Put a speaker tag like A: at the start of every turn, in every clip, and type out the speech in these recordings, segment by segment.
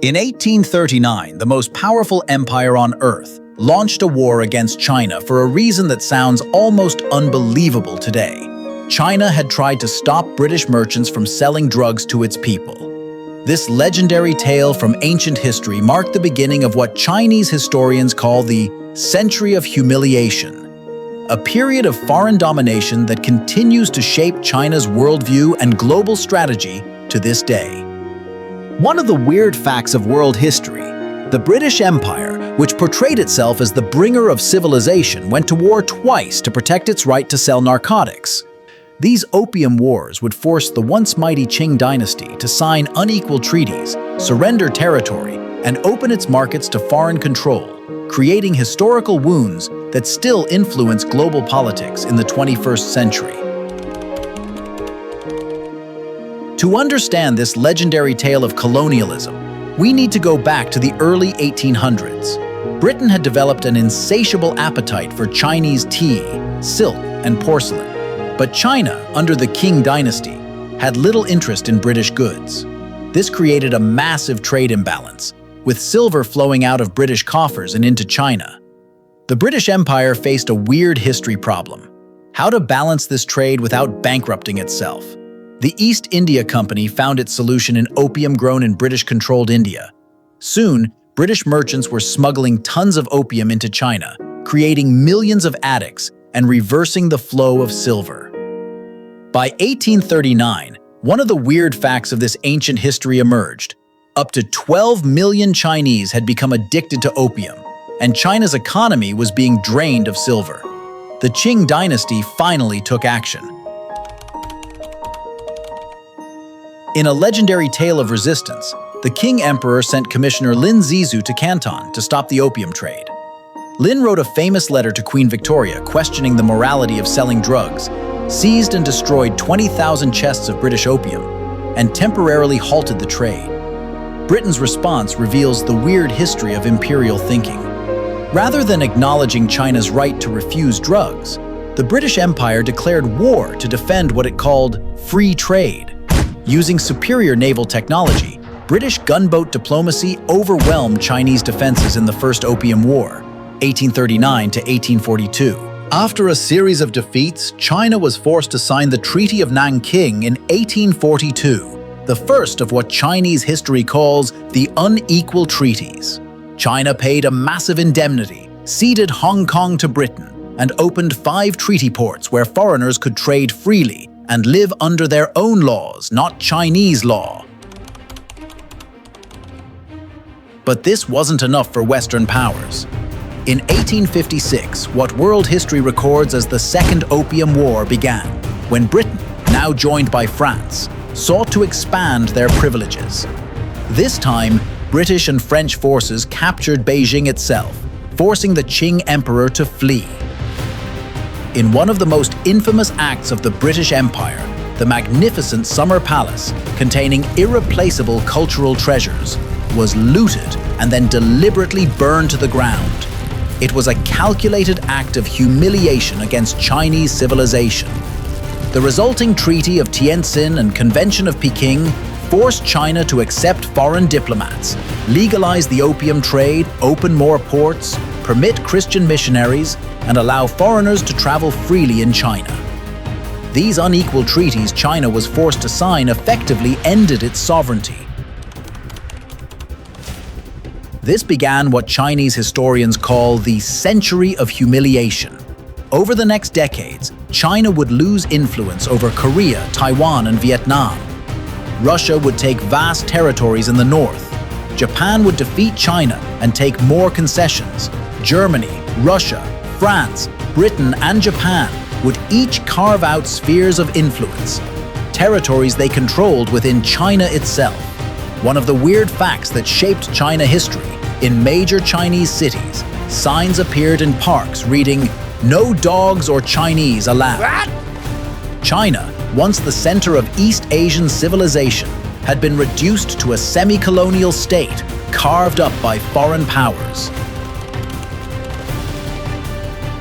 A: In 1839, the most powerful empire on Earth launched a war against China for a reason that sounds almost unbelievable today. China had tried to stop British merchants from selling drugs to its people. This legendary tale from ancient history marked the beginning of what Chinese historians call the Century of Humiliation, a period of foreign domination that continues to shape China's worldview and global strategy to this day. One of the weird facts of world history, the British Empire, which portrayed itself as the bringer of civilization, went to war twice to protect its right to sell narcotics. These opium wars would force the once mighty Qing dynasty to sign unequal treaties, surrender territory, and open its markets to foreign control, creating historical wounds that still influence global politics in the 21st century. To understand this legendary tale of colonialism, we need to go back to the early 1800s. Britain had developed an insatiable appetite for Chinese tea, silk, and porcelain. But China, under the Qing dynasty, had little interest in British goods. This created a massive trade imbalance, with silver flowing out of British coffers and into China. The British Empire faced a weird history problem: how to balance this trade without bankrupting itself. The East India Company found its solution in opium grown in British-controlled India. Soon, British merchants were smuggling tons of opium into China, creating millions of addicts and reversing the flow of silver. By 1839, one of the weird facts of this ancient history emerged. Up to 12 million Chinese had become addicted to opium, and China's economy was being drained of silver. The Qing dynasty finally took action. In a legendary tale of resistance, the Qing emperor sent Commissioner Lin Zizhu to Canton to stop the opium trade. Lin wrote a famous letter to Queen Victoria questioning the morality of selling drugs, seized and destroyed 20,000 chests of British opium, and temporarily halted the trade. Britain's response reveals the weird history of imperial thinking. Rather than acknowledging China's right to refuse drugs, the British Empire declared war to defend what it called free trade. Using superior naval technology, British gunboat diplomacy overwhelmed Chinese defenses in the First Opium War, 1839 to 1842. After a series of defeats, China was forced to sign the Treaty of Nanking in 1842, the first of what Chinese history calls the Unequal Treaties. China paid a massive indemnity, ceded Hong Kong to Britain, and opened 5 treaty ports where foreigners could trade freely and live under their own laws, not Chinese law. But this wasn't enough for Western powers. In 1856, what world history records as the Second Opium War began, when Britain, now joined by France, sought to expand their privileges. This time, British and French forces captured Beijing itself, forcing the Qing emperor to flee. In one of the most infamous acts of the British Empire, the magnificent Summer Palace, containing irreplaceable cultural treasures, was looted and then deliberately burned to the ground. It was a calculated act of humiliation against Chinese civilization. The resulting Treaty of Tientsin and Convention of Peking forced China to accept foreign diplomats, legalize the opium trade, open more ports, permit Christian missionaries, and allow foreigners to travel freely in China. These unequal treaties China was forced to sign effectively ended its sovereignty. This began what Chinese historians call the Century of Humiliation. Over the next decades, China would lose influence over Korea, Taiwan, and Vietnam. Russia would take vast territories in the north. Japan would defeat China and take more concessions. Germany, Russia, France, Britain, and Japan would each carve out spheres of influence, territories they controlled within China itself. One of the weird facts that shaped China history: in major Chinese cities, signs appeared in parks reading, "No dogs or Chinese allowed." What? China, once the center of East Asian civilization, had been reduced to a semi-colonial state carved up by foreign powers.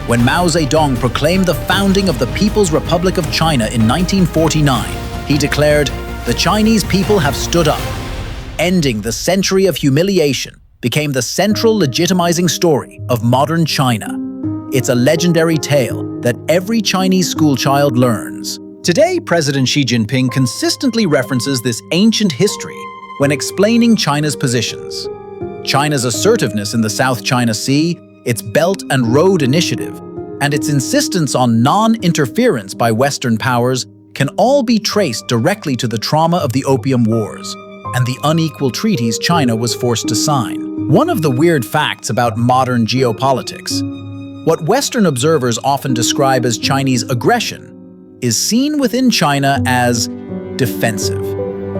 A: When Mao Zedong proclaimed the founding of the People's Republic of China in 1949, he declared, "The Chinese people have stood up." ending the century of humiliation, became the central legitimizing story of modern China. It's a legendary tale that every Chinese schoolchild learns. Today, President Xi Jinping consistently references this ancient history when explaining China's positions. China's assertiveness in the South China Sea, its Belt and Road Initiative, and its insistence on non-interference by Western powers can all be traced directly to the trauma of the Opium Wars and the unequal treaties China was forced to sign. One of the weird facts about modern geopolitics, what Western observers often describe as Chinese aggression, is seen within China as defensive,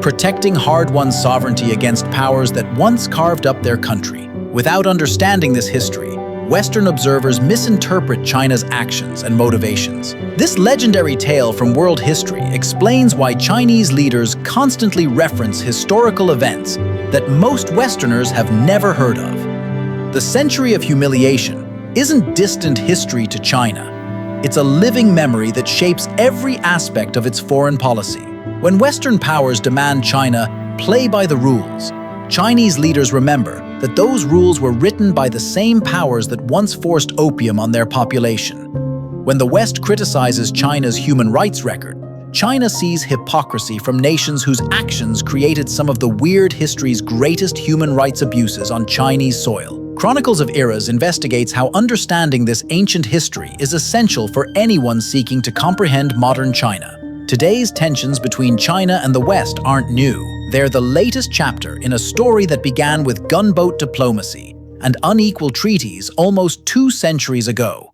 A: protecting hard-won sovereignty against powers that once carved up their country. Without understanding this history, Western observers misinterpret China's actions and motivations. This legendary tale from world history explains why Chinese leaders constantly reference historical events that most Westerners have never heard of. The century of humiliation isn't distant history to China. It's a living memory that shapes every aspect of its foreign policy. When Western powers demand China play by the rules, Chinese leaders remember that those rules were written by the same powers that once forced opium on their population. When the West criticizes China's human rights record, China sees hypocrisy from nations whose actions created some of the weird history's greatest human rights abuses on Chinese soil. Chronicles of Eras investigates how understanding this ancient history is essential for anyone seeking to comprehend modern China. Today's tensions between China and the West aren't new. They're the latest chapter in a story that began with gunboat diplomacy and unequal treaties almost 2 centuries ago.